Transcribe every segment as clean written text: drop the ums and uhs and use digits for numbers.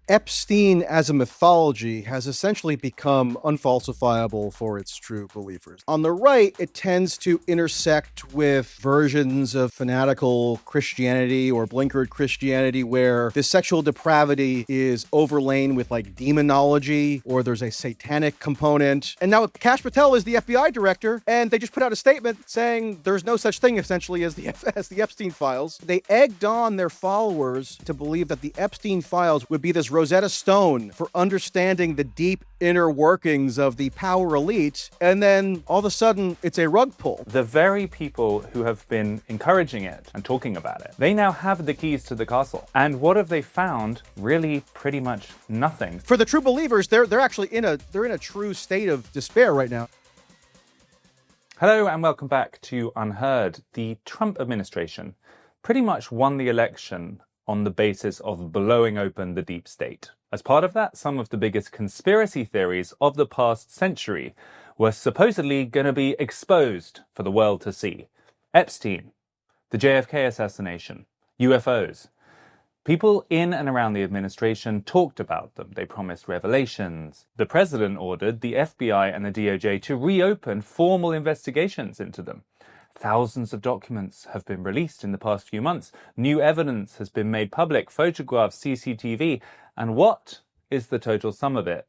Epstein as a mythology has essentially become unfalsifiable for its true believers. On the right, it tends to intersect with versions of fanatical Christianity or blinkered Christianity where the sexual depravity is overlain with like demonology or there's a satanic component. And now Kash Patel is the FBI director, and they just put out a statement saying there's no such thing essentially as the Epstein files. They egged on their followers to believe that the Epstein files would be this Rosetta Stone for understanding the deep inner workings of the power elite, and then all of a sudden it's a rug pull. The very people who have been encouraging it and talking about it, they now have the keys to the castle. And what have they found? Really pretty much nothing. For the true believers, they're actually in a true state of despair right now. Hello and welcome back to UnHerd. The Trump administration pretty much won the election on the basis of blowing open the deep state. As part of that, some of the biggest conspiracy theories of the past century were supposedly going to be exposed for the world to see. Epstein, the JFK assassination, UFOs. People in and around the administration talked about them. They promised revelations. The president ordered the FBI and the DOJ to reopen formal investigations into them. Thousands of documents have been released in the past few months. New evidence has been made public, photographs, CCTV. And what is the total sum of it?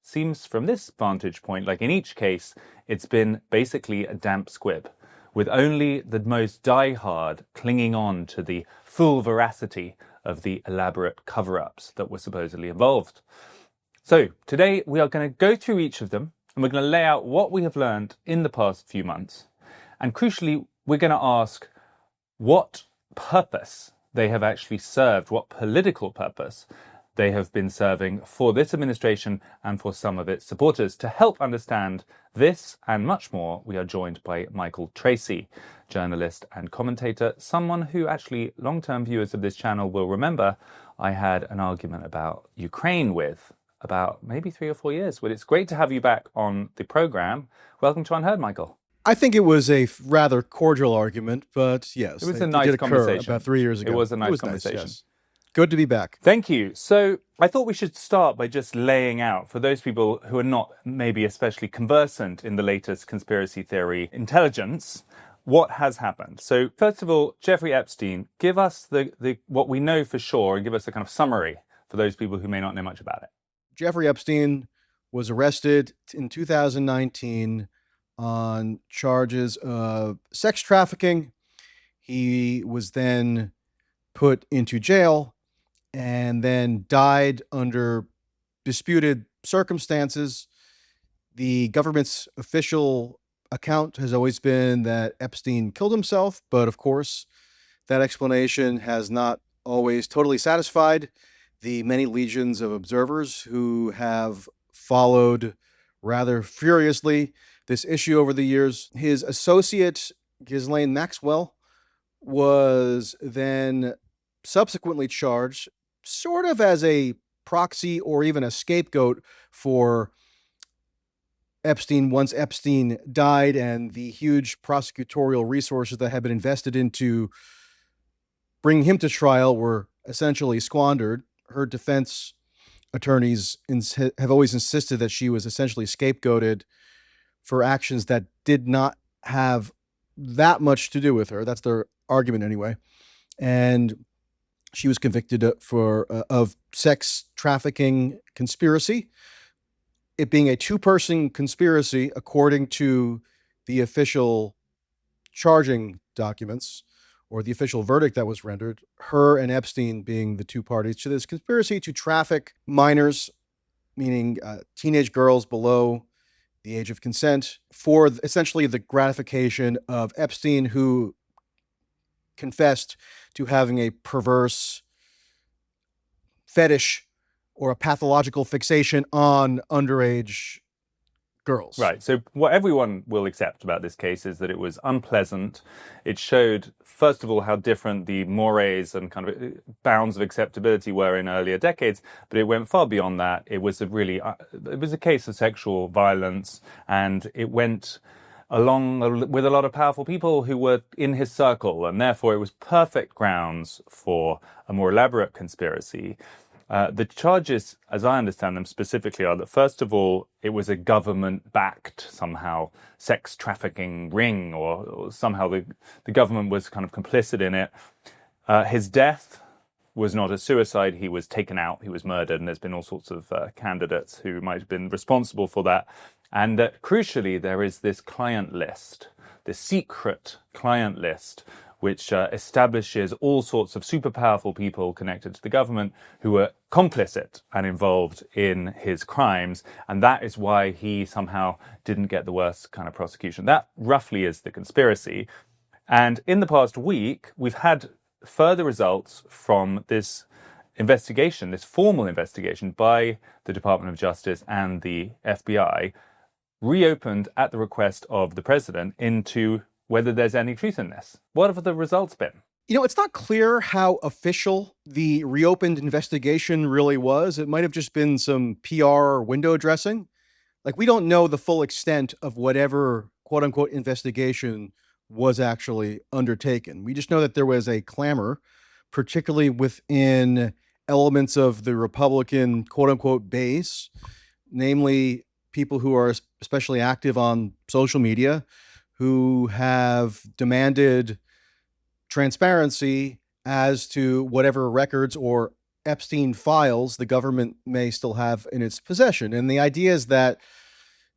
Seems from this vantage point, like in each case, it's been basically a damp squib, with only the most diehard clinging on to the full veracity of the elaborate cover-ups that were supposedly involved. So today we are going to go through each of them, and we're going to lay out what we have learned in the past few months. And crucially, we're going to ask what purpose they have actually served, what political purpose they have been serving for this administration and for some of its supporters. To help understand this and much more, we are joined by Michael Tracey, journalist and commentator, someone who actually long-term viewers of this channel will remember I had an argument about Ukraine with about maybe 3 or 4 years. Well, it's great to have you back on the program. Welcome to UnHerd, Michael. I think it was a rather cordial argument, but yes, it was a nice conversation. About 3 years ago. It was a nice conversation. Nice, yes. Good to be back. Thank you. So I thought we should start by just laying out, for those people who are not maybe especially conversant in the latest conspiracy theory intelligence, what has happened. So first of all, Jeffrey Epstein, give us the what we know for sure and give us a kind of summary for those people who may not know much about it. Jeffrey Epstein was arrested in 2019 on charges of sex trafficking. He was then put into jail and then died under disputed circumstances. The government's official account has always been that Epstein killed himself, but of course, that explanation has not always totally satisfied the many legions of observers who have followed rather furiously this issue over the years. His associate, Ghislaine Maxwell, was then subsequently charged sort of as a proxy or even a scapegoat for Epstein once Epstein died, and the huge prosecutorial resources that had been invested into bringing him to trial were essentially squandered. Her defense attorneys have always insisted that she was essentially scapegoated for actions that did not have that much to do with her. That's their argument anyway. And she was convicted of sex trafficking conspiracy, it being a two-person conspiracy according to the official charging documents or the official verdict that was rendered, her and Epstein being the two parties to this conspiracy to traffic minors, meaning teenage girls below the age of consent, for essentially the gratification of Epstein, who confessed to having a perverse fetish or a pathological fixation on underage girls. Right. So what everyone will accept about this case is that it was unpleasant. It showed, first of all, how different the mores and kind of bounds of acceptability were in earlier decades, but it went far beyond that. It was a case of sexual violence, and it went along with a lot of powerful people who were in his circle, and therefore it was perfect grounds for a more elaborate conspiracy. The charges, as I understand them specifically, are that, first of all, it was a government-backed, somehow, sex trafficking ring, or somehow the government was kind of complicit in it. His death was not a suicide. He was taken out, he was murdered, and there's been all sorts of candidates who might have been responsible for that. And crucially, there is this client list, this secret client list, which establishes all sorts of super powerful people connected to the government who were complicit and involved in his crimes. And that is why he somehow didn't get the worst kind of prosecution. That roughly is the conspiracy. And in the past week, we've had further results from this investigation, this formal investigation by the Department of Justice and the FBI, reopened at the request of the president into whether there's any truth in this. What have the results been? It's not clear how official the reopened investigation really was. It might have just been some PR window dressing. Like, we don't know the full extent of whatever quote unquote investigation was actually undertaken. We just know that there was a clamor, particularly within elements of the Republican quote unquote base, namely people who are especially active on social media, who have demanded transparency as to whatever records or Epstein files the government may still have in its possession. And the idea is that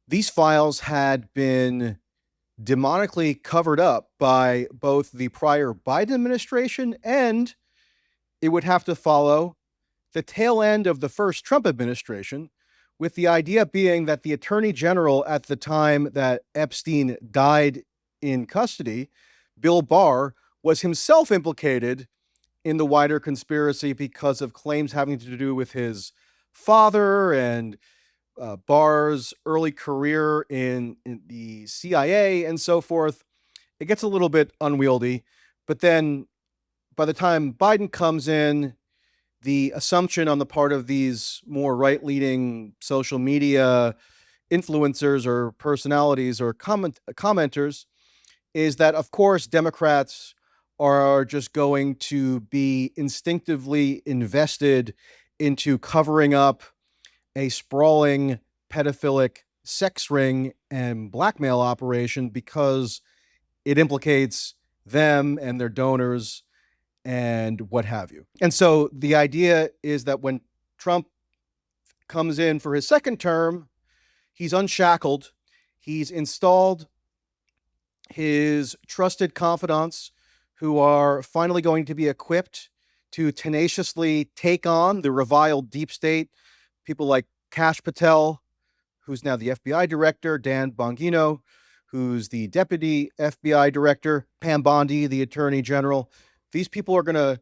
these files had been demonically covered up by both the prior Biden administration, and it would have to follow the tail end of the first Trump administration, with the idea being that the attorney general at the time that Epstein died in custody, Bill Barr, was himself implicated in the wider conspiracy because of claims having to do with his father and Barr's early career in the CIA and so forth. It gets a little bit unwieldy, but then by the time Biden comes in, the assumption on the part of these more right-leaning social media influencers or personalities or commenters is that, of course, Democrats are just going to be instinctively invested into covering up a sprawling pedophilic sex ring and blackmail operation because it implicates them and their donors and what have you. And so the idea is that when Trump comes in for his second term, he's unshackled. He's installed his trusted confidants who are finally going to be equipped to tenaciously take on the reviled deep state. People like Kash Patel, who's now the FBI director, Dan Bongino, who's the deputy FBI director, Pam Bondi, the attorney general. These people are going to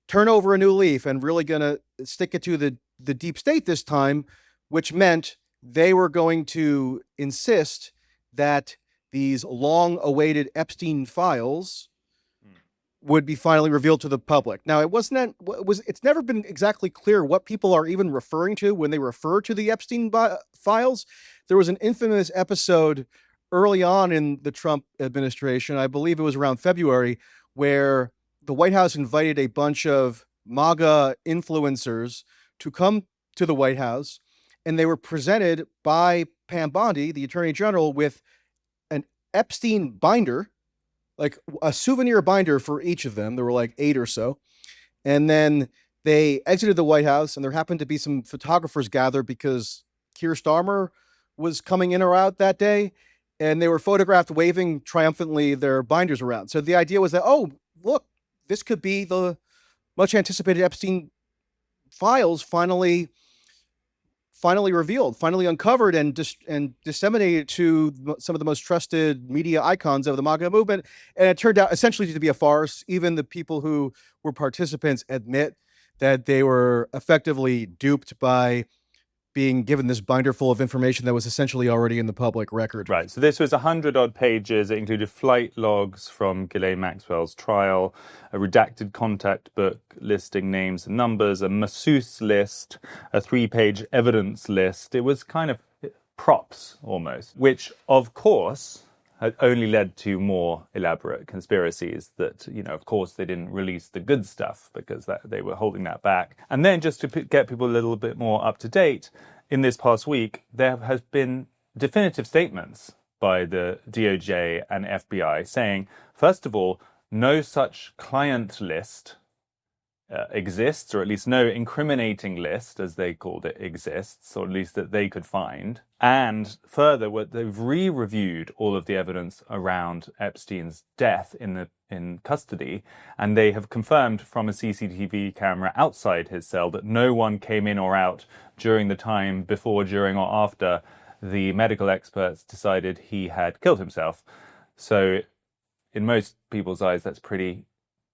turn over a new leaf and really going to stick it to the deep state this time, which meant they were going to insist that these long-awaited Epstein files would be finally revealed to the public. Now, it's never been exactly clear what people are even referring to when they refer to the Epstein files. There was an infamous episode early on in the Trump administration, I believe it was around February, where the White House invited a bunch of MAGA influencers to come to the White House, and they were presented by Pam Bondi, the Attorney General, with an Epstein binder, like a souvenir binder for each of them. There were like 8 or so. And then they exited the White House, and there happened to be some photographers gathered because Keir Starmer was coming in or out that day, and they were photographed waving triumphantly their binders around. So the idea was that, oh, look, this could be the much anticipated Epstein files finally revealed, finally uncovered and disseminated to some of the most trusted media icons of the MAGA movement. And it turned out essentially to be a farce. Even the people who were participants admit that they were effectively duped by being given this binder full of information that was essentially already in the public record. Right. So this was 100-odd pages. It included flight logs from Ghislaine Maxwell's trial, a redacted contact book listing names and numbers, a masseuse list, a 3-page evidence list. It was kind of props almost, which, of course, had only led to more elaborate conspiracies that, of course, they didn't release the good stuff because they were holding that back. And then just to get people a little bit more up to date, in this past week, there has been definitive statements by the DOJ and FBI saying, first of all, no such client list exists, or at least no incriminating list, as they called it, exists, or at least that they could find. And further, they've re-reviewed all of the evidence around Epstein's death in custody, and they have confirmed from a CCTV camera outside his cell that no one came in or out during the time before, during, or after the medical experts decided he had killed himself. So in most people's eyes, that's pretty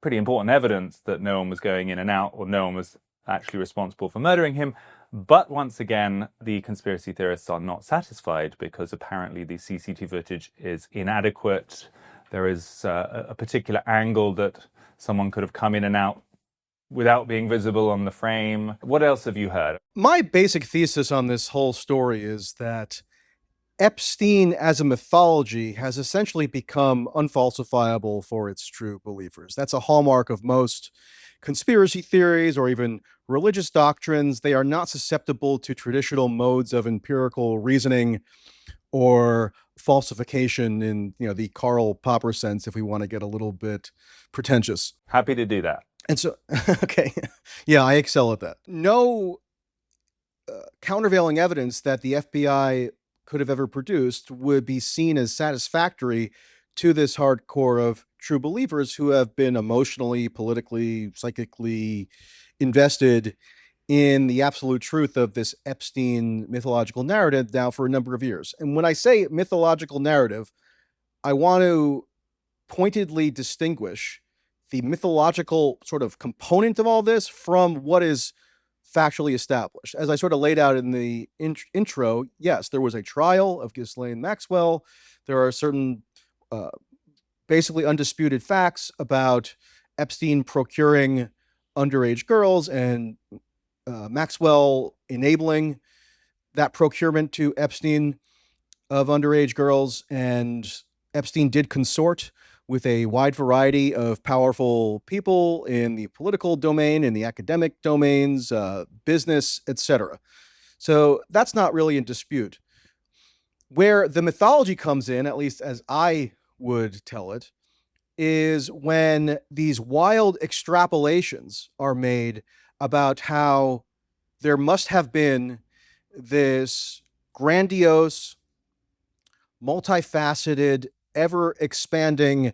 important evidence that no one was going in and out, or no one was actually responsible for murdering him. But once again, the conspiracy theorists are not satisfied because apparently the CCTV footage is inadequate. There is a particular angle that someone could have come in and out without being visible on the frame. What else have you heard? My basic thesis on this whole story is that Epstein as a mythology has essentially become unfalsifiable for its true believers. That's a hallmark of most conspiracy theories or even religious doctrines. They are not susceptible to traditional modes of empirical reasoning or falsification in, the Karl Popper sense, if we want to get a little bit pretentious. Happy to do that. And so, okay, yeah, I excel at that. No countervailing evidence that the FBI could have ever produced would be seen as satisfactory to this hardcore of true believers who have been emotionally, politically, psychically invested in the absolute truth of this Epstein mythological narrative now for a number of years. And when I say mythological narrative, I want to pointedly distinguish the mythological sort of component of all this from what is factually established. As I sort of laid out in the intro, yes, there was a trial of Ghislaine Maxwell. There are certain basically undisputed facts about Epstein procuring underage girls and Maxwell enabling that procurement to Epstein of underage girls. And Epstein did consort with a wide variety of powerful people in the political domain, in the academic domains, business, etc. So that's not really in dispute. Where the mythology comes in, at least as I would tell it, is when these wild extrapolations are made about how there must have been this grandiose, multifaceted, ever-expanding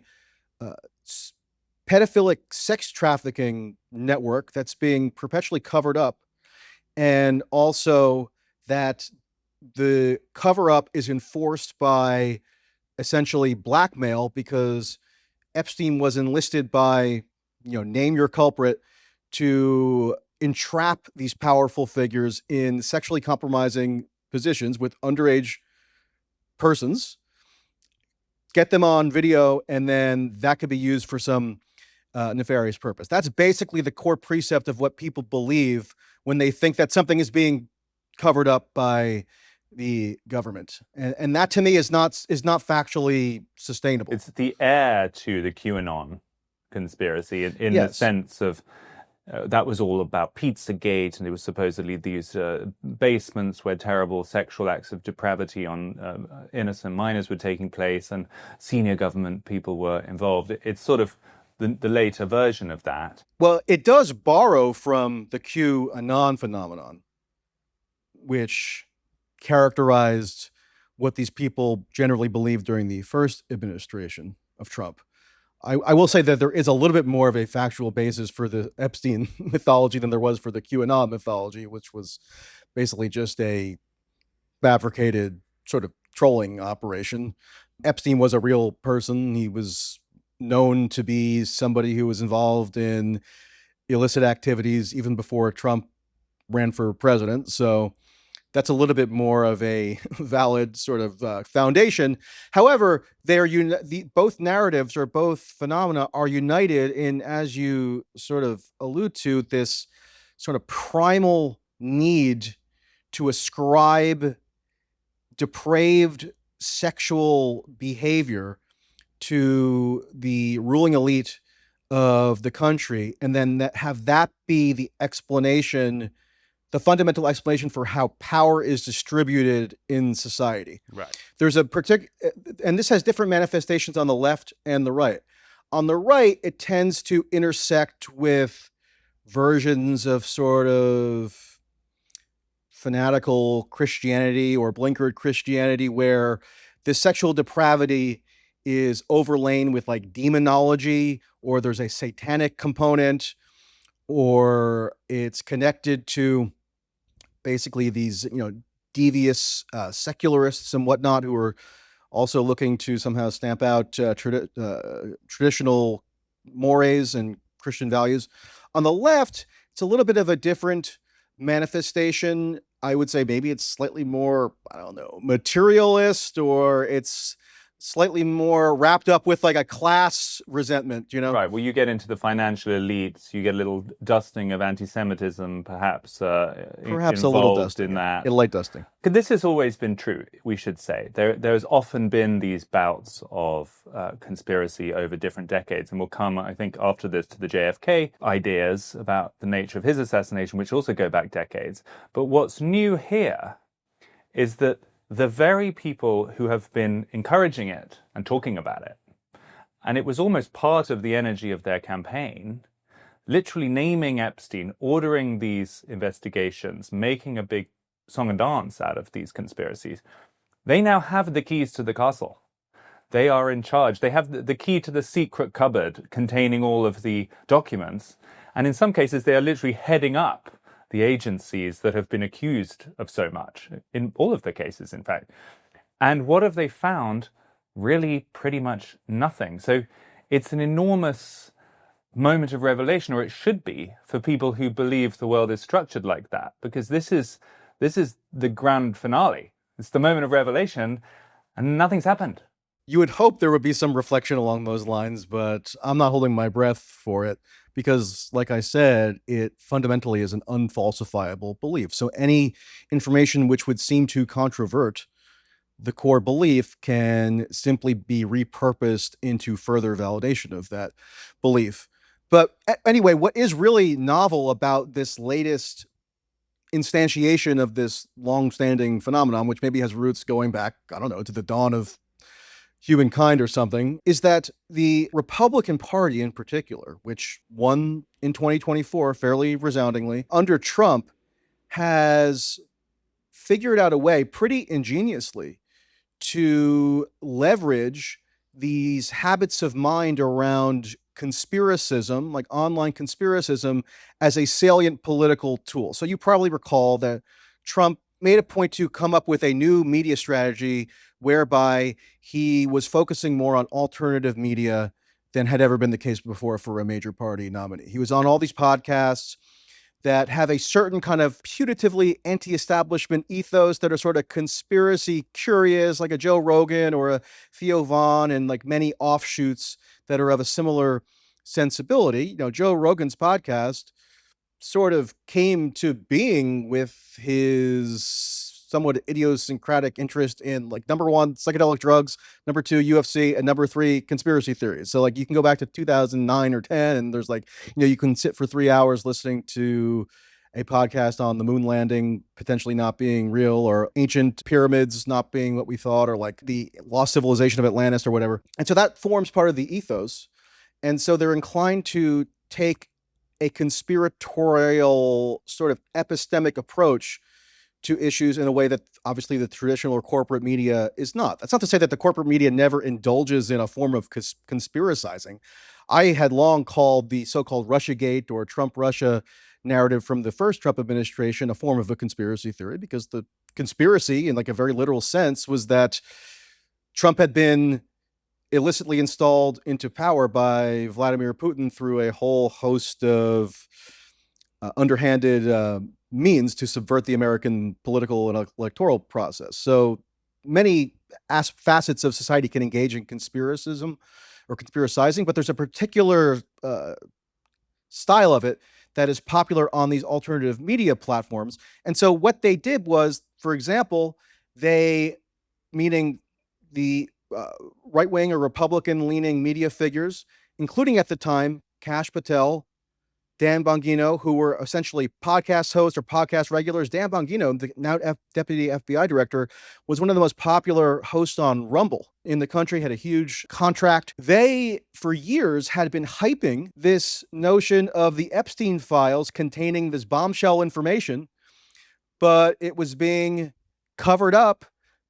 pedophilic sex trafficking network that's being perpetually covered up, and also that the cover-up is enforced by essentially blackmail because Epstein was enlisted by, name your culprit, to entrap these powerful figures in sexually compromising positions with underage persons, get them on video, and then that could be used for some nefarious purpose. That's basically the core precept of what people believe when they think that something is being covered up by the government. And that to me is not factually sustainable. It's the heir to the QAnon conspiracy in Yes. the sense of that was all about Pizzagate, and it was supposedly these basements where terrible sexual acts of depravity on innocent minors were taking place, and senior government people were involved. It's sort of the later version of that. Well, it does borrow from the QAnon phenomenon, which characterized what these people generally believed during the first administration of Trump. I will say that there is a little bit more of a factual basis for the Epstein mythology than there was for the QAnon mythology, which was basically just a fabricated sort of trolling operation. Epstein was a real person. He was known to be somebody who was involved in illicit activities even before Trump ran for president. So that's a little bit more of a valid sort of foundation. However, both narratives or both phenomena are united in, as you sort of allude to, this sort of primal need to ascribe depraved sexual behavior to the ruling elite of the country, and then have that be the explanation, the fundamental explanation for how power is distributed in society. Right. There's a particular, and this has different manifestations on the left and the right. On the right, it tends to intersect with versions of sort of fanatical Christianity or blinkered Christianity, where this sexual depravity is overlain with like demonology, or there's a satanic component, or it's connected to basically these, devious secularists and whatnot who are also looking to somehow stamp out traditional mores and Christian values. On the left, it's a little bit of a different manifestation. I would say maybe it's slightly more, I don't know, materialist, or it's slightly more wrapped up with like a class resentment, Right. Well, you get into the financial elites, you get a little dusting of anti-Semitism, perhaps Perhaps a little involved dusting, in that. a light dusting. This has always been true, we should say. There's often been these bouts of conspiracy over different decades, and we'll come, I think, after this to the JFK ideas about the nature of his assassination, which also go back decades. But what's new here is that the very people who have been encouraging it and talking about it, and it was almost part of the energy of their campaign, literally naming Epstein, ordering these investigations, making a big song and dance out of these conspiracies, they now have the keys to the castle. They are in charge. They have the key to the secret cupboard containing all of the documents. And in some cases, they are literally heading up the agencies that have been accused of so much, in all of the cases, in fact. And what have they found? Really pretty much nothing. So it's an enormous moment of revelation, or it should be, for people who believe the world is structured like that, because this is the grand finale. It's the moment of revelation, and nothing's happened. You would hope there would be some reflection along those lines, but I'm not holding my breath for it because, like I said, it fundamentally is an unfalsifiable belief. So any information which would seem to controvert the core belief can simply be repurposed into further validation of that belief. But anyway, what is really novel about this latest instantiation of this long-standing phenomenon, which maybe has roots going back, I don't know, to the dawn of humankind or something, is that the Republican Party in particular, which won in 2024 fairly resoundingly under Trump, has figured out a way pretty ingeniously to leverage these habits of mind around conspiracism, like online conspiracism, as a salient political tool. So you probably recall that Trump made a point to come up with a new media strategy whereby he was focusing more on alternative media than had ever been the case before for a major party nominee. He was on all these podcasts that have a certain kind of putatively anti-establishment ethos that are sort of conspiracy curious, like a Joe Rogan or a Theo Vaughn, and like many offshoots that are of a similar sensibility. Joe Rogan's podcast sort of came to being with his somewhat idiosyncratic interest in, like, number one, psychedelic drugs, number two, UFC, and number three, conspiracy theories. So like you can go back to 2009 or 10, and there's like, you can sit for 3 hours listening to a podcast on the moon landing potentially not being real, or ancient pyramids not being what we thought, or like the lost civilization of Atlantis or whatever. And so that forms part of the ethos. And so they're inclined to take a conspiratorial sort of epistemic approach to issues in a way that obviously the traditional or corporate media is not. That's not to say that the corporate media never indulges in a form of conspiracizing. I had long called the so-called Russiagate or Trump Russia narrative from the first Trump administration a form of a conspiracy theory, because the conspiracy, in like a very literal sense, was that Trump had been illicitly installed into power by Vladimir Putin through a whole host of underhanded means to subvert the American political and electoral process. So many facets of society can engage in conspiracism or conspiracizing, but there's a particular style of it that is popular on these alternative media platforms. And so what they did was, for example, meaning the right-wing or Republican-leaning media figures, including at the time Kash Patel, Dan Bongino, who were essentially podcast hosts or podcast regulars. Dan Bongino, the now deputy FBI director, was one of the most popular hosts on Rumble in the country, had a huge contract. They, for years, had been hyping this notion of the Epstein files containing this bombshell information, but it was being covered up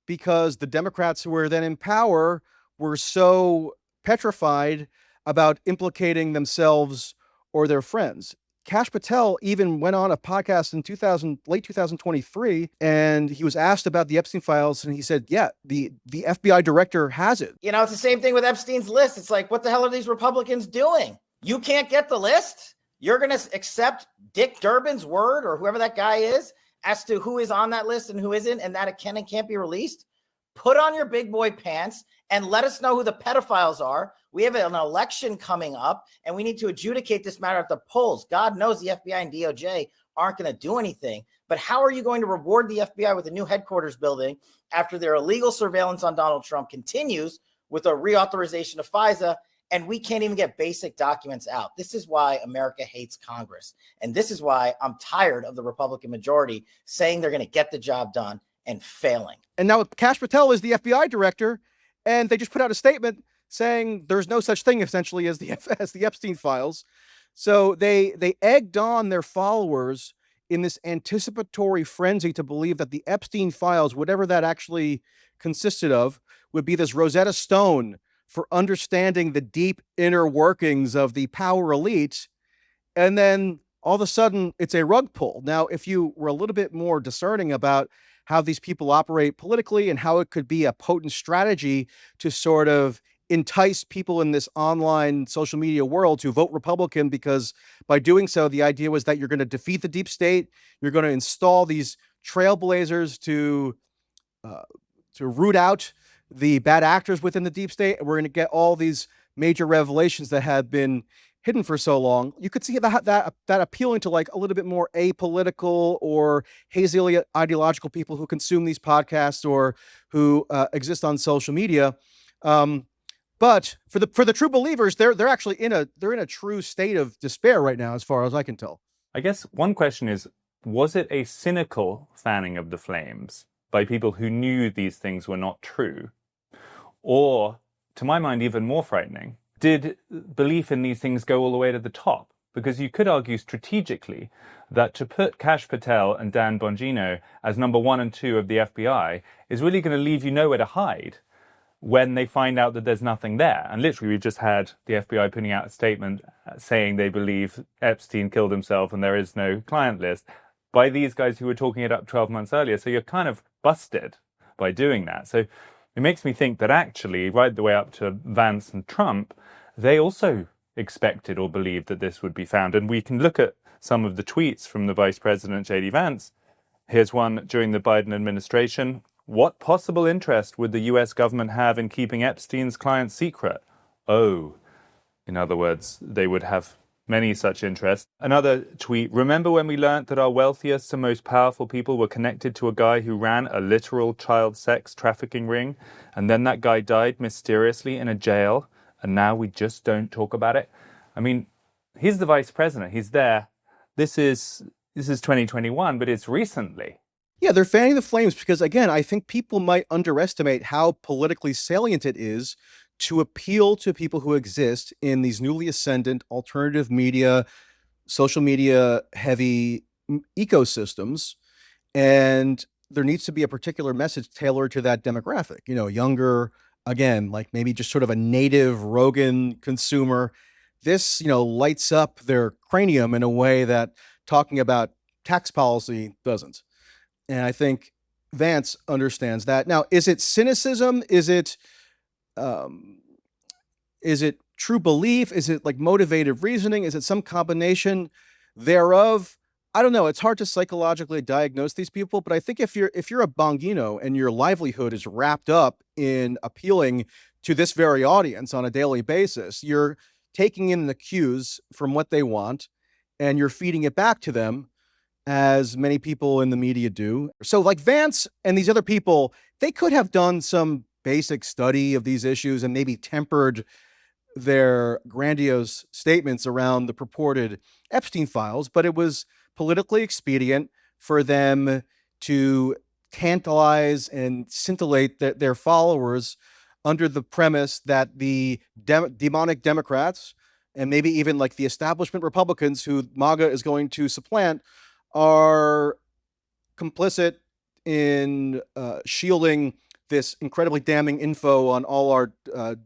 because the Democrats who were then in power were so petrified about implicating themselves or their friends. Kash Patel even went on a podcast in late 2023, and he was asked about the Epstein files, and he said, yeah, the FBI director has it. You know, it's the same thing with Epstein's list. It's like, what the hell are these Republicans doing? You can't get the list? You're going to accept Dick Durbin's word or whoever that guy is as to who is on that list and who isn't, and that it can and can't be released? Put on your big boy pants and let us know who the pedophiles are. We have an election coming up, and we need to adjudicate this matter at the polls. God knows the FBI and DOJ aren't going to do anything. But how are you going to reward the FBI with a new headquarters building after their illegal surveillance on Donald Trump continues with a reauthorization of FISA, and we can't even get basic documents out? This is why America hates Congress. And this is why I'm tired of the Republican majority saying they're going to get the job done and failing. And now Kash Patel is the FBI director, and they just put out a statement saying there's no such thing essentially as the Epstein files. So they egged on their followers in this anticipatory frenzy to believe that the Epstein files, whatever that actually consisted of, would be this Rosetta Stone for understanding the deep inner workings of the power elite. And then all of a sudden it's a rug pull. Now, if you were a little bit more discerning about how these people operate politically and how it could be a potent strategy to sort of entice people in this online social media world to vote Republican, because by doing so, the idea was that you're going to defeat the deep state. You're going to install these trailblazers to root out the bad actors within the deep state. And we're going to get all these major revelations that had been hidden for so long. You could see that appealing to like a little bit more apolitical or hazily ideological people who consume these podcasts or who exist on social media. But for the true believers, they're actually in a true state of despair right now, as far as I can tell. I guess one question is, was it a cynical fanning of the flames by people who knew these things were not true? Or, to my mind, even more frightening, did belief in these things go all the way to the top? Because you could argue strategically that to put Kash Patel and Dan Bongino as number 1 and 2 of the FBI is really going to leave you nowhere to hide when they find out that there's nothing there. And literally, we've just had the FBI putting out a statement saying they believe Epstein killed himself and there is no client list by these guys who were talking it up 12 months earlier. So you're kind of busted by doing that. So it makes me think that actually, right the way up to Vance and Trump, they also expected or believed that this would be found. And we can look at some of the tweets from the Vice President, J.D. Vance. Here's one during the Biden administration. What possible interest would the US government have in keeping Epstein's clients secret? Oh, in other words, they would have many such interests. Another tweet, remember when we learned that our wealthiest and most powerful people were connected to a guy who ran a literal child sex trafficking ring, and then that guy died mysteriously in a jail, and now we just don't talk about it? I mean, he's the vice president. He's there. This is 2021, but it's recently. Yeah, they're fanning the flames because, again, I think people might underestimate how politically salient it is to appeal to people who exist in these newly ascendant alternative media, social media heavy ecosystems. And there needs to be a particular message tailored to that demographic, younger, again, like maybe just sort of a native Rogan consumer. This, lights up their cranium in a way that talking about tax policy doesn't. And I think Vance understands that. Now, is it cynicism? Is it true belief? Is it like motivated reasoning? Is it some combination thereof? I don't know. It's hard to psychologically diagnose these people, but I think if you're a Bongino and your livelihood is wrapped up in appealing to this very audience on a daily basis, you're taking in the cues from what they want and you're feeding it back to them, as many people in the media do. So like Vance and these other people, they could have done some basic study of these issues and maybe tempered their grandiose statements around the purported Epstein files, but it was politically expedient for them to tantalize and scintillate their followers under the premise that the demonic Democrats and maybe even like the establishment Republicans who MAGA is going to supplant are complicit in shielding this incredibly damning info on all our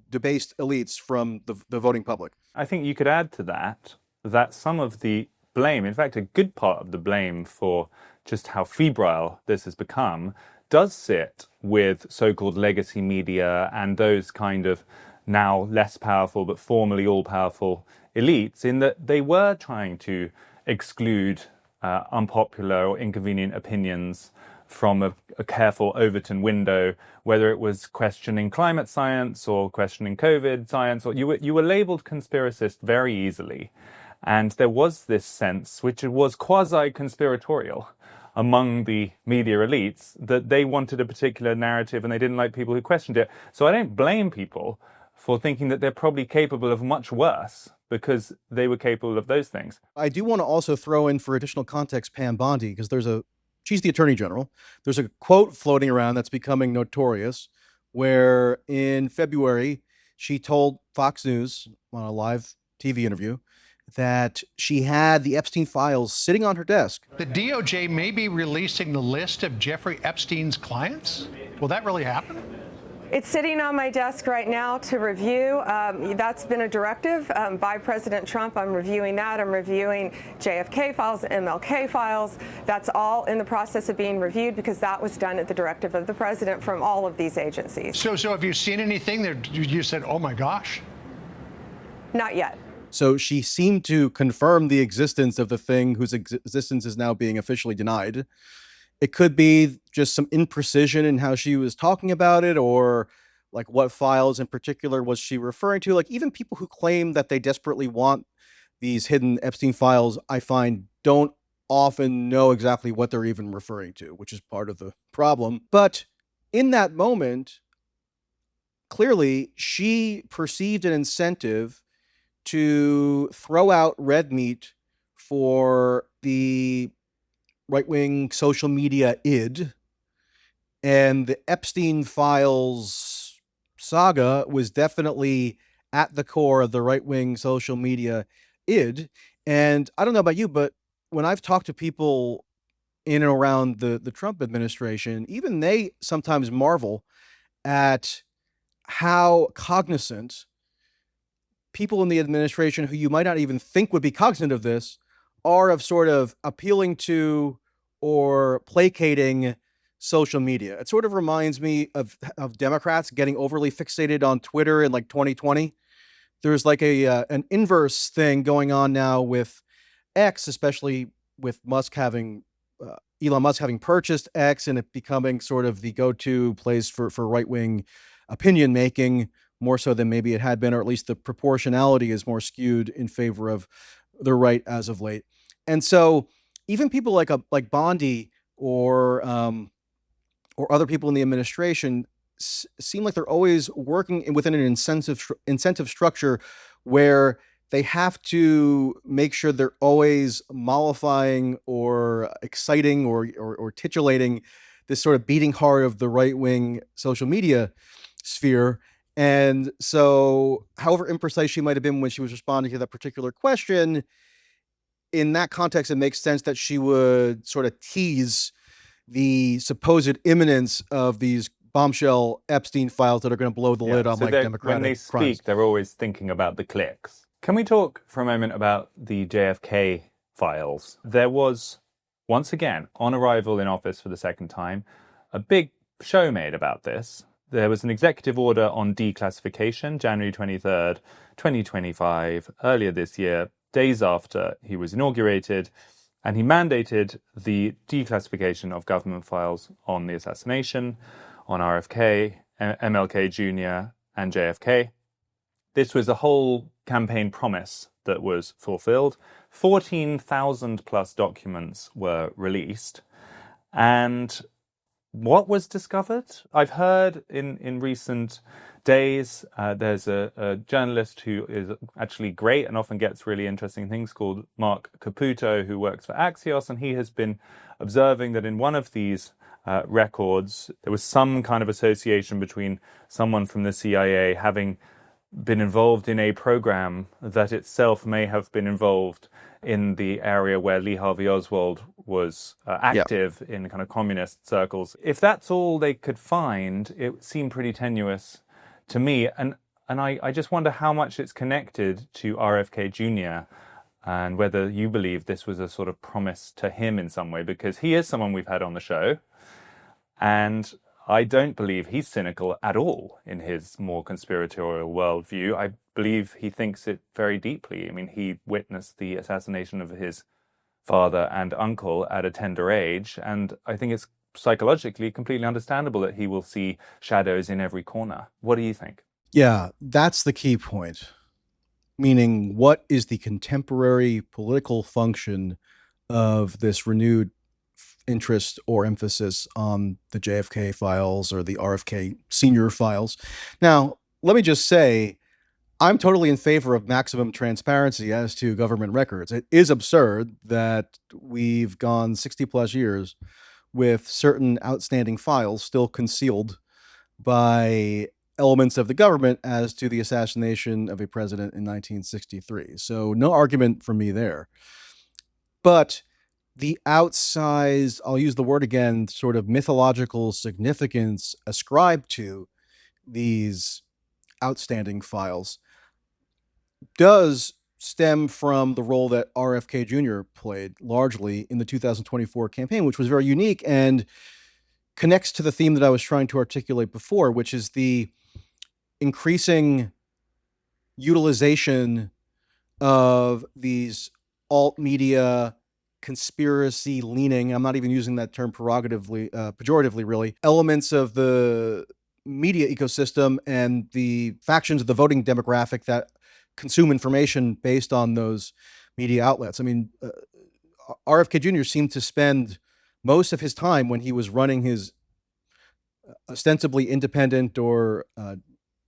debased elites from the voting public. I think you could add to that some of the blame, in fact, a good part of the blame for just how febrile this has become, does sit with so-called legacy media and those kind of now less powerful but formerly all-powerful elites, in that they were trying to exclude unpopular or inconvenient opinions from a careful Overton window, whether it was questioning climate science or questioning COVID science, or you were labeled conspiracist very easily. And there was this sense, which was quasi-conspiratorial among the media elites, that they wanted a particular narrative and they didn't like people who questioned it. So I don't blame people for thinking that they're probably capable of much worse because they were capable of those things. I do want to also throw in, for additional context, Pam Bondi, because she's the Attorney General. There's a quote floating around that's becoming notorious, where in February, she told Fox News on a live TV interview that she had the Epstein files sitting on her desk. The DOJ may be releasing the list of Jeffrey Epstein's clients? Will that really happen? It's sitting on my desk right now to review. That's been a directive by President Trump. I'm reviewing that. I'm reviewing JFK files, MLK files. That's all in the process of being reviewed because that was done at the directive of the president from all of these agencies. So have you seen anything that you said, oh my gosh? Not yet. So she seemed to confirm the existence of the thing whose existence is now being officially denied. It could be just some imprecision in how she was talking about it, or like what files in particular was she referring to. Like even people who claim that they desperately want these hidden Epstein files, I find don't often know exactly what they're even referring to, which is part of the problem. But in that moment, clearly she perceived an incentive to throw out red meat for the right-wing social media id, and the Epstein files saga was definitely at the core of the right-wing social media id. And I don't know about you, but when I've talked to people in and around the Trump administration, even they sometimes marvel at how cognizant people in the administration who you might not even think would be cognizant of this are of sort of appealing to or placating social media. It sort of reminds me of Democrats getting overly fixated on Twitter in like 2020. There's like an inverse thing going on now with X, especially with Elon Musk having purchased X and it becoming sort of the go-to place for right-wing opinion making, more so than maybe it had been, or at least the proportionality is more skewed in favor of the right as of late. And so even people like Bondi or other people in the administration seem like they're always working within an incentive structure where they have to make sure they're always mollifying or exciting or titillating this sort of beating heart of the right-wing social media sphere. And so however imprecise she might have been when she was responding to that particular question, in that context, it makes sense that she would sort of tease the supposed imminence of these bombshell Epstein files that are going to blow the lid on like Democratic when they speak, crimes. They're always thinking about the clicks. Can we talk for a moment about the JFK files? There was, once again, on arrival in office for the second time, a big show made about this. There was an executive order on declassification, January 23rd, 2025, earlier this year, days after he was inaugurated, and he mandated the declassification of government files on the assassination, on RFK, MLK Jr., and JFK. This was a whole campaign promise that was fulfilled. 14,000 plus documents were released, and what was discovered? I've heard in recent days, there's a journalist who is actually great and often gets really interesting things called Mark Caputo, who works for Axios, and he has been observing that in one of these records, there was some kind of association between someone from the CIA having been involved in a program that itself may have been involved in the area where Lee Harvey Oswald was active in kind of communist circles. If that's all they could find, it seemed pretty tenuous to me. And I just wonder how much it's connected to RFK Jr. and whether you believe this was a sort of promise to him in some way, because he is someone we've had on the show. And I don't believe he's cynical at all in his more conspiratorial worldview. I believe he thinks it very deeply. I mean, he witnessed the assassination of his father and uncle at a tender age, and I think it's psychologically completely understandable that he will see shadows in every corner. What do you think? Yeah, that's the key point. Meaning, what is the contemporary political function of this renewed interest or emphasis on the JFK files or the RFK senior files? Now, let me just say, I'm totally in favor of maximum transparency as to government records. It is absurd that we've gone 60 plus years with certain outstanding files still concealed by elements of the government as to the assassination of a president in 1963. So no argument from me there. But the outsized, I'll use the word again, sort of mythological significance ascribed to these outstanding files does stem from the role that RFK Jr. played largely in the 2024 campaign, which was very unique and connects to the theme that I was trying to articulate before, which is the increasing utilization of these alt media conspiracy leaning, I'm not even using that term pejoratively really, elements of the media ecosystem and the factions of the voting demographic that consume information based on those media outlets. I mean, RFK Jr. seemed to spend most of his time when he was running his ostensibly independent or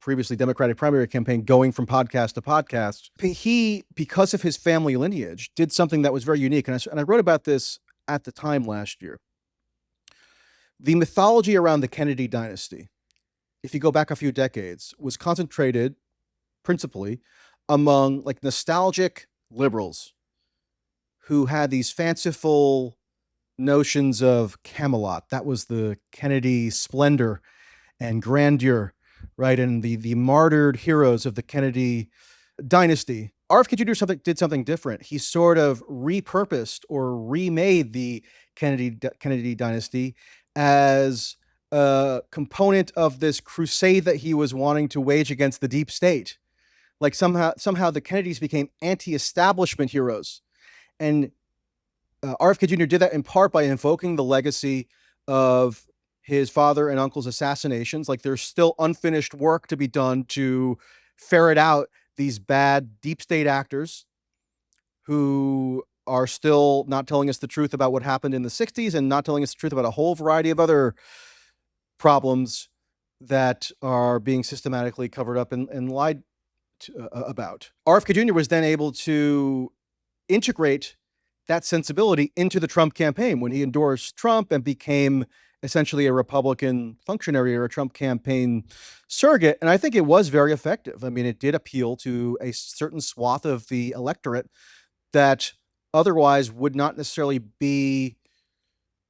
previously Democratic primary campaign going from podcast to podcast. He, because of his family lineage, did something that was very unique. And I wrote about this at the time last year. The mythology around the Kennedy dynasty, if you go back a few decades, was concentrated principally among like nostalgic liberals who had these fanciful notions of Camelot. That was the Kennedy splendor and grandeur, right? And the martyred heroes of the Kennedy dynasty. RFK Jr. did something different. He sort of repurposed or remade the Kennedy dynasty as a component of this crusade that he was wanting to wage against the deep state. Like somehow the Kennedys became anti-establishment heroes. And RFK Jr. did that in part by invoking the legacy of his father and uncle's assassinations. Like there's still unfinished work to be done to ferret out these bad deep state actors who are still not telling us the truth about what happened in the 60s and not telling us the truth about a whole variety of other problems that are being systematically covered up and lied about. RFK Jr. was then able to integrate that sensibility into the Trump campaign when he endorsed Trump and became essentially a Republican functionary or a Trump campaign surrogate. And I think it was very effective. I mean, it did appeal to a certain swath of the electorate that otherwise would not necessarily be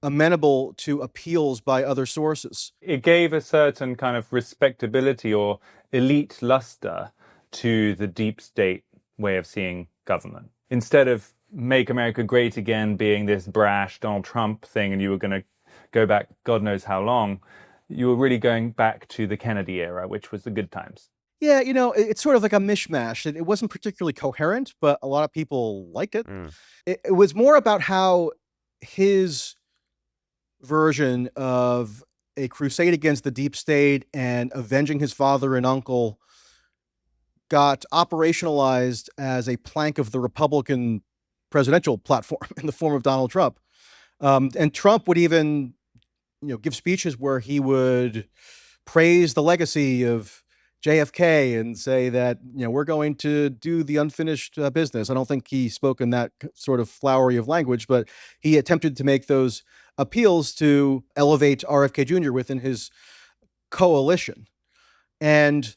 amenable to appeals by other sources. It gave a certain kind of respectability or elite luster to the deep state way of seeing government. Instead of Make America Great Again being this brash Donald Trump thing and you were going to go back God knows how long, you were really going back to the Kennedy era, which was the good times. Yeah, you know, it's sort of like a mishmash. It wasn't particularly coherent, but a lot of people liked it. It was more about how his version of a crusade against the deep state and avenging his father and uncle got operationalized as a plank of the Republican presidential platform in the form of Donald Trump. And Trump would even give speeches where he would praise the legacy of JFK and say that we're going to do the unfinished business. I don't think he spoke in that sort of flowery of language, but he attempted to make those appeals to elevate RFK Jr. within his coalition. And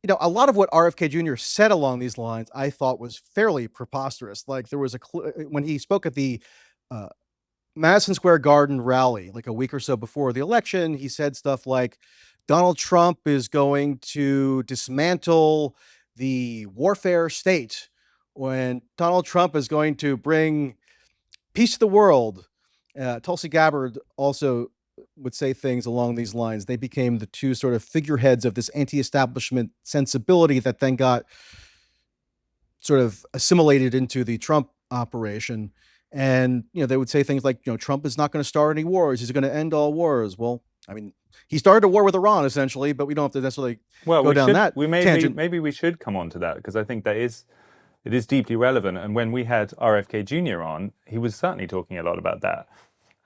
a lot of what RFK Jr. said along these lines, I thought was fairly preposterous. Like there was when he spoke at the Madison Square Garden rally, like a week or so before the election, he said stuff like, Donald Trump is going to dismantle the warfare state, when Donald Trump is going to bring peace to the world. Tulsi Gabbard also would say things along these lines. They became the two sort of figureheads of this anti-establishment sensibility that then got sort of assimilated into the Trump operation. And, they would say things like, Trump is not going to start any wars. He's going to end all wars. Well, I mean, he started a war with Iran, essentially, but we don't have to necessarily go down that tangent. Maybe we should come on to that, because I think it is deeply relevant. And when we had RFK Jr. on, he was certainly talking a lot about that.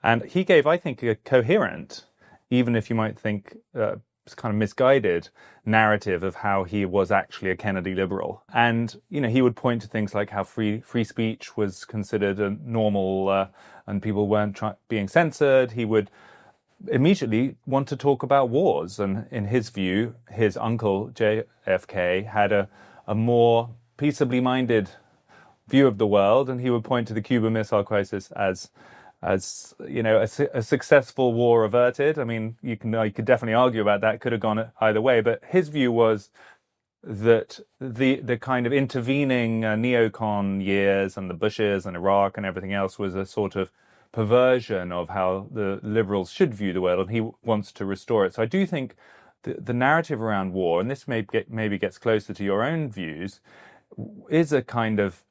And he gave, I think, a coherent, even if you might think kind of misguided narrative of how he was actually a Kennedy liberal. And, he would point to things like how free speech was considered a normal and people weren't being censored. He would immediately want to talk about wars. And in his view, his uncle, JFK, had a more peaceably minded view of the world. And he would point to the Cuban Missile Crisis as a successful war averted. I mean, you could definitely argue about that. Could have gone either way. But his view was that the kind of intervening neocon years and the Bushes and Iraq and everything else was a sort of perversion of how the liberals should view the world, and he wants to restore it. So I do think the narrative around war, and this maybe gets closer to your own views, is a kind of,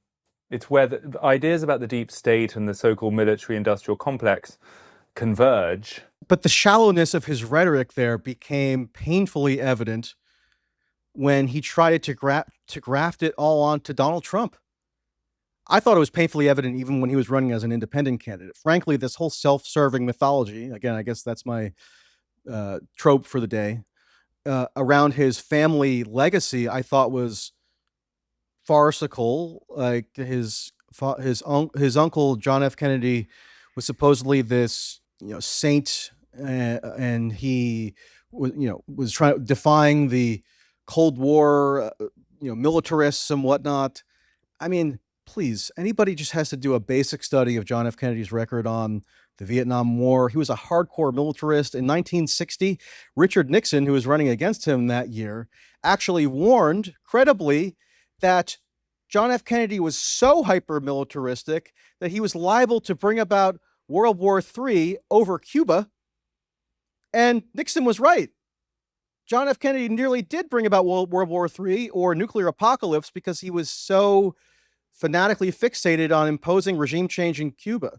it's where the ideas about the deep state and the so-called military-industrial complex converge. But the shallowness of his rhetoric there became painfully evident when he tried to graft it all onto Donald Trump. I thought it was painfully evident even when he was running as an independent candidate. Frankly, this whole self-serving mythology, again, I guess that's my trope for the day, around his family legacy, I thought was farcical. Like his uncle John F. Kennedy was supposedly this saint, and he was defying the Cold War militarists and whatnot. I mean, please, anybody just has to do a basic study of John F. Kennedy's record on the Vietnam War. He was a hardcore militarist. In 1960, Richard Nixon, who was running against him that year, actually warned credibly that John F. Kennedy was so hyper-militaristic that he was liable to bring about World War III over Cuba. And Nixon was right. John F. Kennedy nearly did bring about World War III or nuclear apocalypse because he was so fanatically fixated on imposing regime change in Cuba.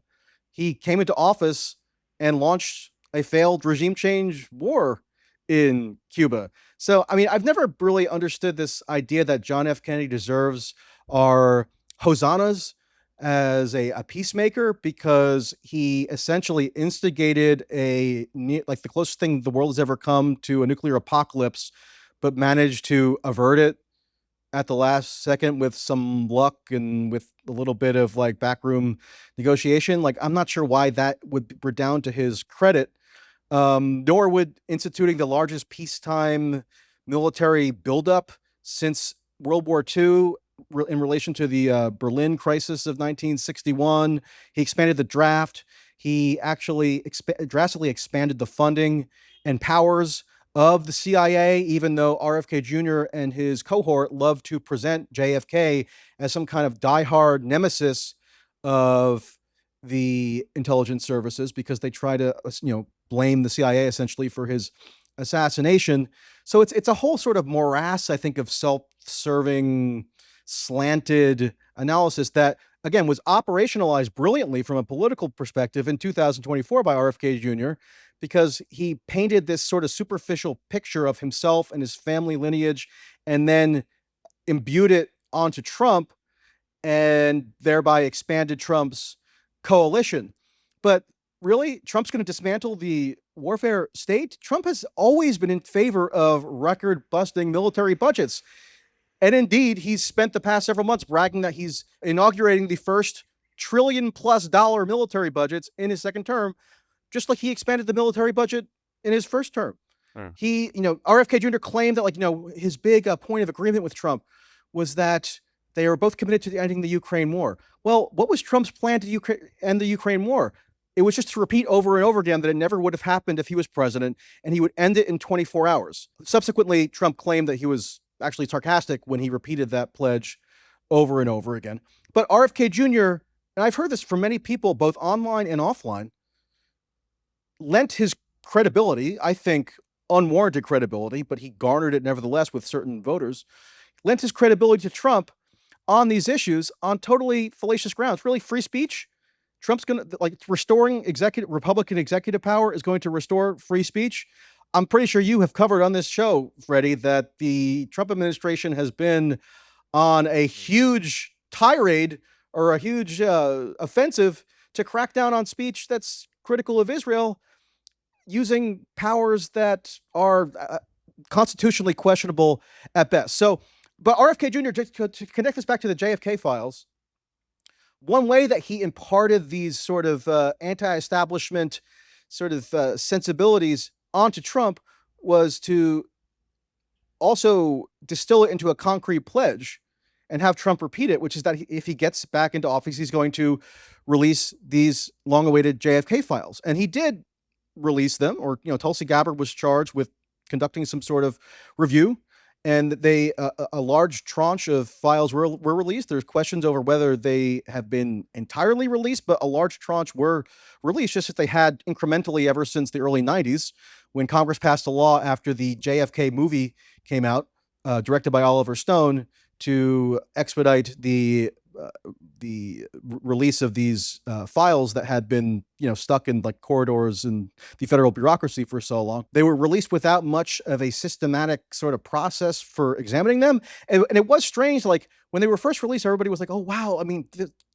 He came into office and launched a failed regime change war in Cuba. So, I mean, I've never really understood this idea that John F. Kennedy deserves our hosannas as a peacemaker, because he essentially instigated like the closest thing the world has ever come to a nuclear apocalypse, but managed to avert it at the last second with some luck and with a little bit of like backroom negotiation. Like, I'm not sure why that would redound to his credit. Nor would instituting the largest peacetime military buildup since World War II in relation to the Berlin crisis of 1961. He expanded the draft. He actually drastically expanded the funding and powers of the CIA, even though RFK Jr. and his cohort love to present JFK as some kind of diehard nemesis of the intelligence services, because they try to, blame the CIA essentially for his assassination. So it's a whole sort of morass, I think, of self-serving, slanted analysis that, again, was operationalized brilliantly from a political perspective in 2024 by RFK Jr., because he painted this sort of superficial picture of himself and his family lineage and then imbued it onto Trump and thereby expanded Trump's coalition. But really? Trump's going to dismantle the warfare state? Trump has always been in favor of record-busting military budgets. And indeed, he's spent the past several months bragging that he's inaugurating the first $1 trillion+ military budgets in his second term, just like he expanded the military budget in his first term. He, RFK Jr. claimed that, his big point of agreement with Trump was that they are both committed to ending the Ukraine war. Well, what was Trump's plan to end the Ukraine war? It was just to repeat over and over again that it never would have happened if he was president, and he would end it in 24 hours. Subsequently, Trump claimed that he was actually sarcastic when he repeated that pledge over and over again. But RFK Jr., and I've heard this from many people, both online and offline, lent his credibility, I think unwarranted credibility, but he garnered it nevertheless with certain voters, lent his credibility to Trump on these issues on totally fallacious grounds. Really, free speech? Trump's going to, restoring Republican executive power is going to restore free speech. I'm pretty sure you have covered on this show, Freddie, that the Trump administration has been on a huge tirade or a huge offensive to crack down on speech that's critical of Israel, using powers that are constitutionally questionable at best. So, but RFK Jr., just to connect this back to the JFK files, one way that he imparted these sort of anti-establishment sort of sensibilities onto Trump was to also distill it into a concrete pledge and have Trump repeat it, which is that if he gets back into office, he's going to release these long-awaited JFK files. And he did release them, or, Tulsi Gabbard was charged with conducting some sort of review, and a large tranche of files were released. There's questions over whether they have been entirely released, but a large tranche were released, just as they had incrementally ever since the early 90s, when Congress passed a law after the JFK movie came out, directed by Oliver Stone, to expedite the release of these files that had been, stuck in corridors and the federal bureaucracy for so long. They were released without much of a systematic sort of process for examining them. And it was strange, when they were first released, everybody was like, oh, wow,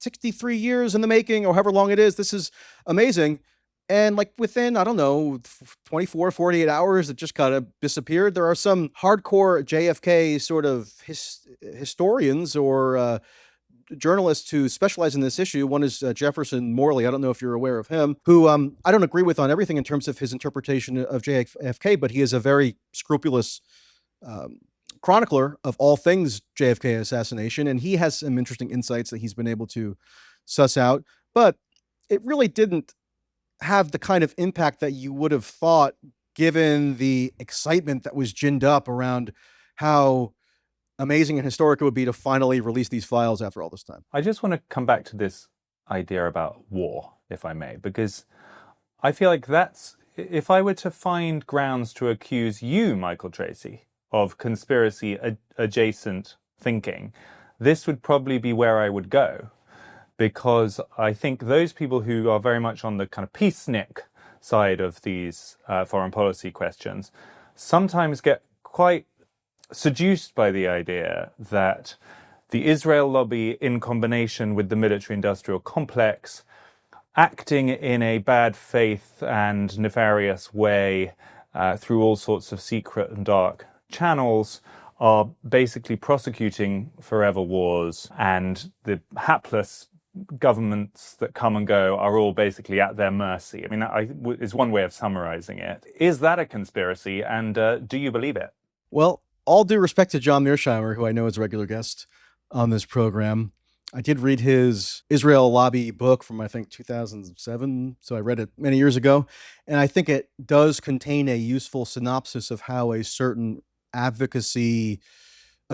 63 years in the making, or however long it is, this is amazing. And within, 24, 48 hours, it just kind of disappeared. There are some hardcore JFK sort of historians or journalists who specialize in this issue. One is Jefferson Morley. I don't know if you're aware of him, who I don't agree with on everything in terms of his interpretation of JFK, but he is a very scrupulous chronicler of all things JFK assassination, and he has some interesting insights that he's been able to suss out. But it really didn't have the kind of impact that you would have thought, given the excitement that was ginned up around how amazing and historic it would be to finally release these files after all this time. I just want to come back to this idea about war, if I may, because I feel like if I were to find grounds to accuse you, Michael Tracey, of conspiracy adjacent thinking, this would probably be where I would go. Because I think those people who are very much on the kind of peacenik side of these foreign policy questions sometimes get quite seduced by the idea that the Israel lobby, in combination with the military-industrial complex, acting in a bad faith and nefarious way through all sorts of secret and dark channels, are basically prosecuting forever wars, and the hapless governments that come and go are all basically at their mercy. That is one way of summarizing it. Is that a conspiracy, and do you believe it? Well, all due respect to John Mearsheimer, who I know is a regular guest on this program, I did read his Israel lobby book from, I think, 2007. So I read it many years ago. And I think it does contain a useful synopsis of how a certain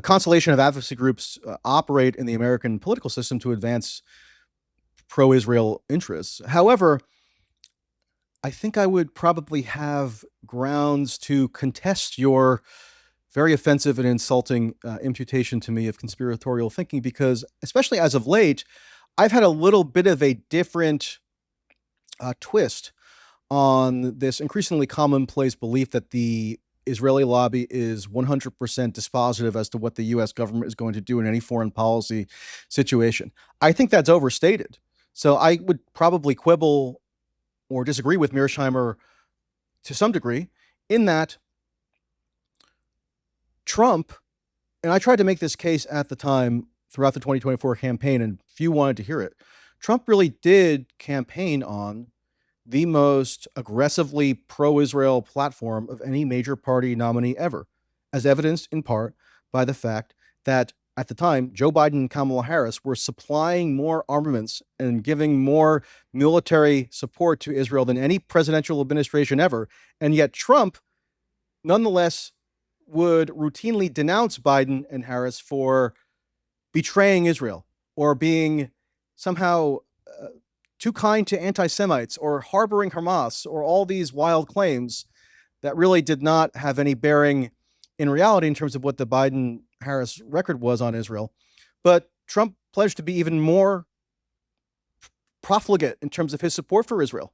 constellation of advocacy groups operate in the American political system to advance pro-Israel interests. However, I think I would probably have grounds to contest your very offensive and insulting imputation to me of conspiratorial thinking, because especially as of late, I've had a little bit of a different twist on this increasingly commonplace belief that the Israeli lobby is 100% dispositive as to what the U.S. government is going to do in any foreign policy situation. I think that's overstated. So I would probably quibble or disagree with Mearsheimer to some degree, in that Trump, and I tried to make this case at the time throughout the 2024 campaign, and few wanted to hear it. Trump really did campaign on the most aggressively pro-Israel platform of any major party nominee ever, as evidenced in part by the fact that at the time, Joe Biden and Kamala Harris were supplying more armaments and giving more military support to Israel than any presidential administration ever. And yet Trump, nonetheless, would routinely denounce Biden and Harris for betraying Israel or being somehow too kind to anti-Semites or harboring Hamas or all these wild claims that really did not have any bearing in reality in terms of what the Biden-Harris record was on Israel. But Trump pledged to be even more profligate in terms of his support for Israel.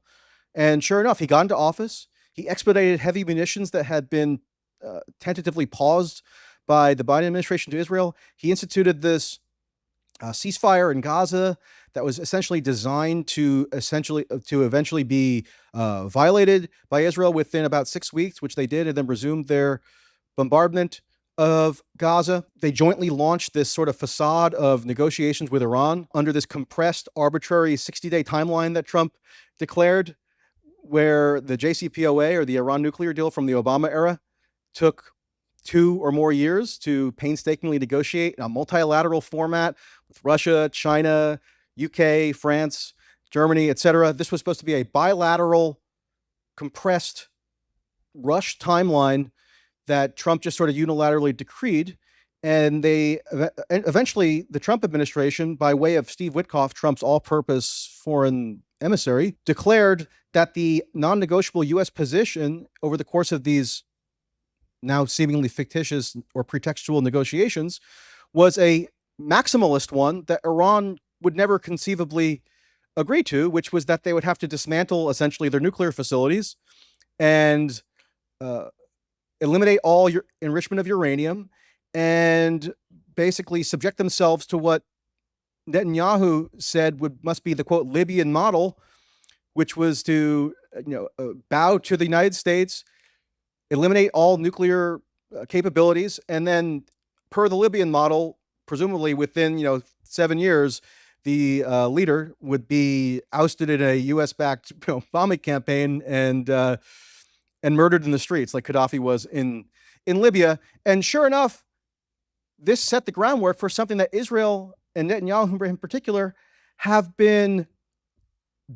And sure enough, he got into office. He expedited heavy munitions that had been tentatively paused by the Biden administration to Israel. He instituted this ceasefire in Gaza that was essentially designed to eventually be violated by Israel within about 6 weeks, which they did, and then resumed their bombardment of Gaza. They jointly launched this sort of facade of negotiations with Iran under this compressed, arbitrary 60-day timeline that Trump declared, where the JCPOA, or the Iran nuclear deal from the Obama era, took 2 or more years to painstakingly negotiate in a multilateral format with Russia, China, UK, France, Germany, etc. This was supposed to be a bilateral, compressed, rushed timeline that Trump just sort of unilaterally decreed. And they eventually, the Trump administration, by way of Steve Witkoff, Trump's all-purpose foreign emissary, declared that the non-negotiable U.S. position over the course of these now seemingly fictitious or pretextual negotiations was a maximalist one that Iran would never conceivably agree to, which was that they would have to dismantle essentially their nuclear facilities and eliminate all your enrichment of uranium and basically subject themselves to what Netanyahu said must be the, quote, Libyan model, which was to bow to the United States, eliminate all nuclear capabilities, and then, per the Libyan model, presumably within 7 years, the leader would be ousted in a U.S.-backed bombing campaign and murdered in the streets, like Gaddafi was in Libya. And sure enough, this set the groundwork for something that Israel and Netanyahu in particular have been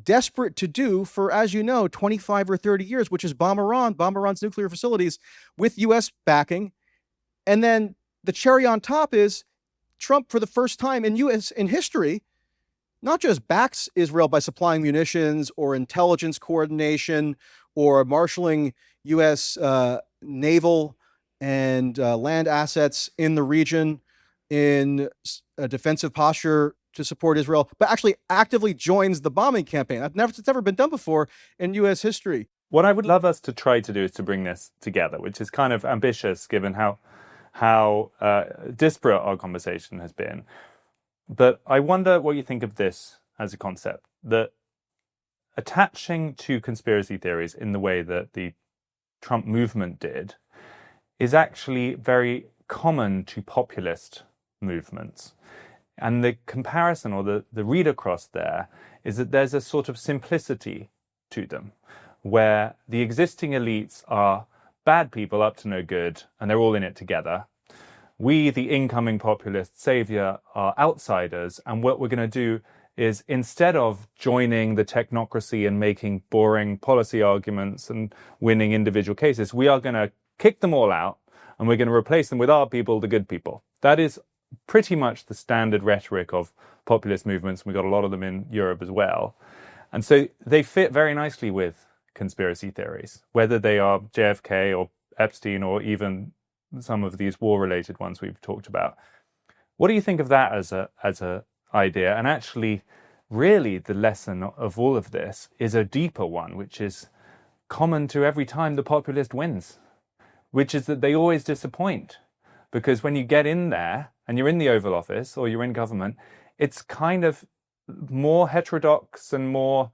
desperate to do for, as you know, 25 or 30 years, which is bomb Iran's nuclear facilities with U.S. backing. And then the cherry on top is Trump, for the first time in U.S. in history, not just backs Israel by supplying munitions or intelligence coordination or marshaling U.S. naval and land assets in the region in a defensive posture to support Israel, but actually actively joins the bombing campaign. It's never been done before in U.S. history. What I would love us to try to do is to bring this together, which is kind of ambitious given how disparate our conversation has been. But I wonder what you think of this as a concept, that attaching to conspiracy theories in the way that the Trump movement did is actually very common to populist movements. And the comparison or the read across there is that there's a sort of simplicity to them, where the existing elites are bad people up to no good, and they're all in it together. We, the incoming populist savior, are outsiders, and what we're going to do is, instead of joining the technocracy and making boring policy arguments and winning individual cases, we are going to kick them all out, and we're going to replace them with our people, the good people. That is pretty much the standard rhetoric of populist movements. We've got a lot of them in Europe as well. And so they fit very nicely with conspiracy theories, whether they are JFK or Epstein or even some of these war-related ones we've talked about. What do you think of that as a idea? And actually, really, the lesson of all of this is a deeper one, which is common to every time the populist wins, which is that they always disappoint. Because when you get in there and you're in the Oval Office or you're in government, it's kind of more heterodox and more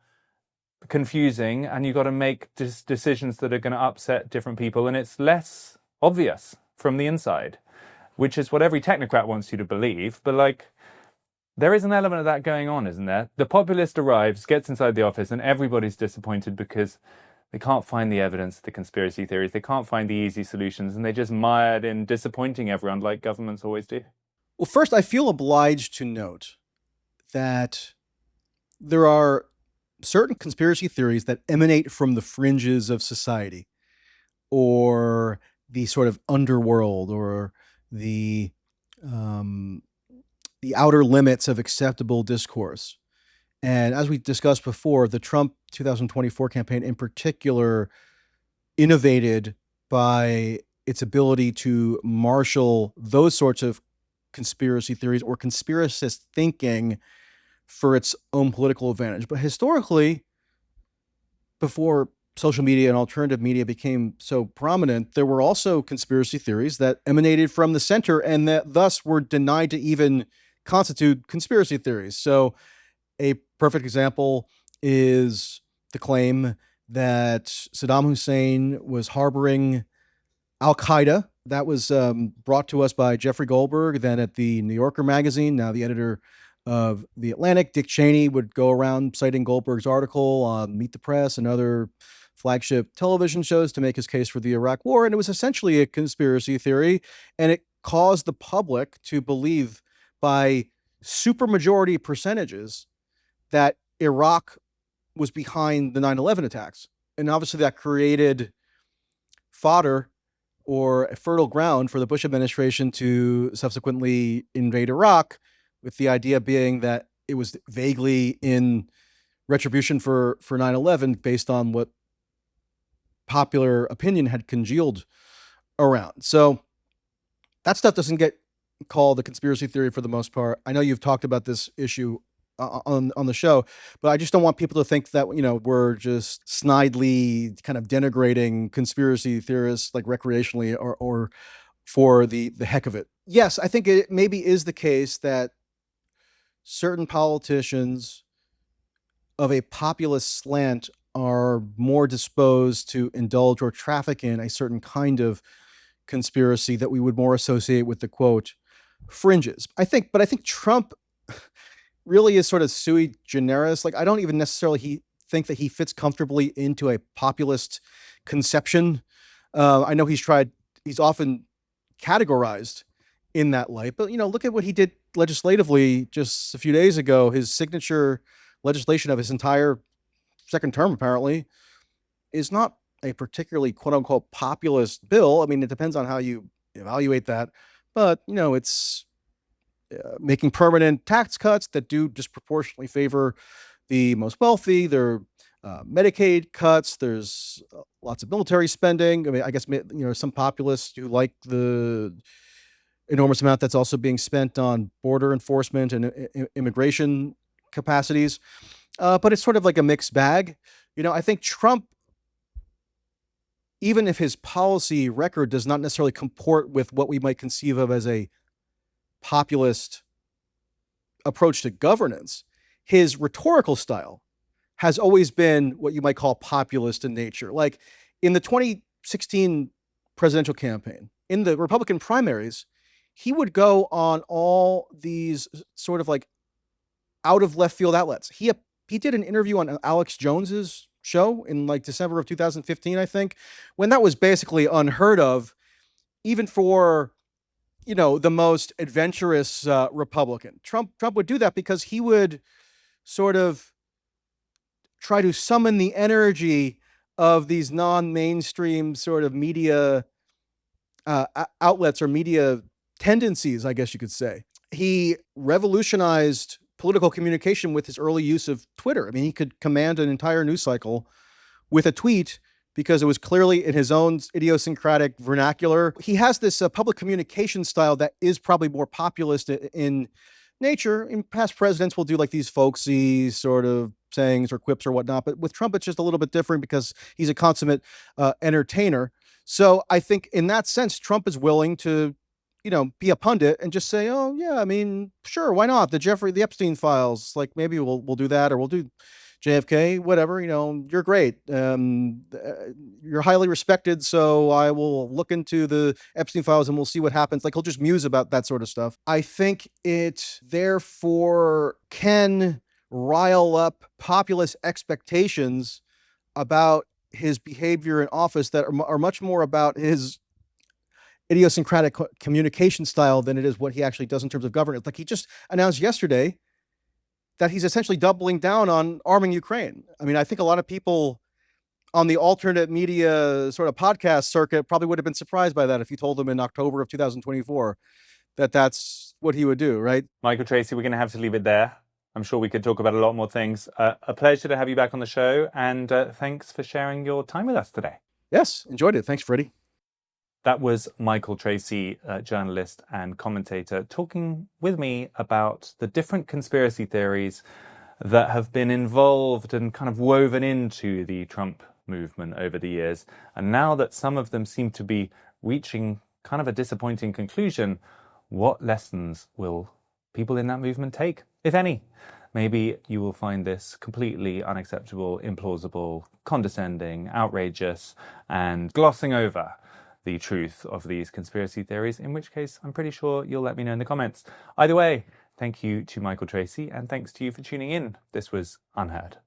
confusing, and you've got to make decisions that are going to upset different people, and it's less obvious from the inside, which is what every technocrat wants you to believe. But like, there is an element of that going on, isn't there? The populist arrives, gets inside the office, and everybody's disappointed because they can't find the evidence, the conspiracy theories, they can't find the easy solutions, and they just mired in disappointing everyone like governments always do. Well, first, I feel obliged to note that there are certain conspiracy theories that emanate from the fringes of society, or the sort of underworld, or the outer limits of acceptable discourse. And as we discussed before, the Trump 2024 campaign in particular innovated by its ability to marshal those sorts of conspiracy theories or conspiracist thinking for its own political advantage. But historically, before social media and alternative media became so prominent, there were also conspiracy theories that emanated from the center and that thus were denied to even constitute conspiracy theories. So a perfect example is the claim that Saddam Hussein was harboring Al-Qaeda. That was brought to us by Jeffrey Goldberg, then at the New Yorker magazine, now the editor of The Atlantic. Dick Cheney would go around citing Goldberg's article on Meet the Press and other flagship television shows to make his case for the Iraq War. And it was essentially a conspiracy theory, and it caused the public to believe by supermajority percentages that Iraq was behind the 9/11 attacks. And obviously that created fodder or a fertile ground for the Bush administration to subsequently invade Iraq, with the idea being that it was vaguely in retribution for 9/11 based on what popular opinion had congealed around. So that stuff doesn't get called a conspiracy theory for the most part. I know you've talked about this issue on the show, but I just don't want people to think that, we're just snidely kind of denigrating conspiracy theorists like recreationally or for the heck of it. Yes, I think it maybe is the case that certain politicians of a populist slant are more disposed to indulge or traffic in a certain kind of conspiracy that we would more associate with the quote fringes. I think Trump really is sort of sui generis. Like, I don't even necessarily think that he fits comfortably into a populist conception. I know he's often categorized in that light, but look at what he did legislatively just a few days ago. His signature legislation of his entire second term apparently is not a particularly quote unquote populist bill. I mean, it depends on how you evaluate that, but it's making permanent tax cuts that do disproportionately favor the most wealthy. There are Medicaid cuts. There's lots of military spending. I mean, I guess some populists who like the enormous amount that's also being spent on border enforcement and immigration capacities. But it's sort of like a mixed bag. I think Trump, even if his policy record does not necessarily comport with what we might conceive of as a populist approach to governance, his rhetorical style has always been what you might call populist in nature. Like in the 2016 presidential campaign, in the Republican primaries, he would go on all these sort of like out of left field outlets. He did an interview on Alex Jones's show in like December of 2015, I think, when that was basically unheard of, even for the most adventurous Republican. Trump would do that because he would sort of try to summon the energy of these non-mainstream sort of media outlets or media tendencies, I guess you could say. He revolutionized political communication with his early use of Twitter. I mean, he could command an entire news cycle with a tweet because it was clearly in his own idiosyncratic vernacular. He has this public communication style that is probably more populist in nature. In past presidents will do like these folksy sort of sayings or quips or whatnot, but with Trump, it's just a little bit different because he's a consummate entertainer. So I think in that sense, Trump is willing to, be a pundit and just say, oh yeah, I mean, sure, why not? The Epstein files, like maybe we'll do that, or we'll do JFK, whatever, you're great. You're highly respected, so I will look into the Epstein files and we'll see what happens. Like, he'll just muse about that sort of stuff. I think it therefore can rile up populist expectations about his behavior in office that are much more about his idiosyncratic communication style than it is what he actually does in terms of governance. Like, he just announced yesterday that he's essentially doubling down on arming Ukraine. I mean, I think a lot of people on the alternate media sort of podcast circuit probably would have been surprised by that if you told them in October of 2024 that that's what he would do, right? Michael Tracey, we're going to have to leave it there. I'm sure we could talk about a lot more things. A pleasure to have you back on the show, and thanks for sharing your time with us today. Yes, enjoyed it. Thanks, Freddie. That was Michael Tracey, journalist and commentator, talking with me about the different conspiracy theories that have been involved and kind of woven into the Trump movement over the years. And now that some of them seem to be reaching kind of a disappointing conclusion, what lessons will people in that movement take, if any? Maybe you will find this completely unacceptable, implausible, condescending, outrageous, and glossing over the truth of these conspiracy theories, in which case I'm pretty sure you'll let me know in the comments. Either way, thank you to Michael Tracey, and thanks to you for tuning in. This was UnHerd.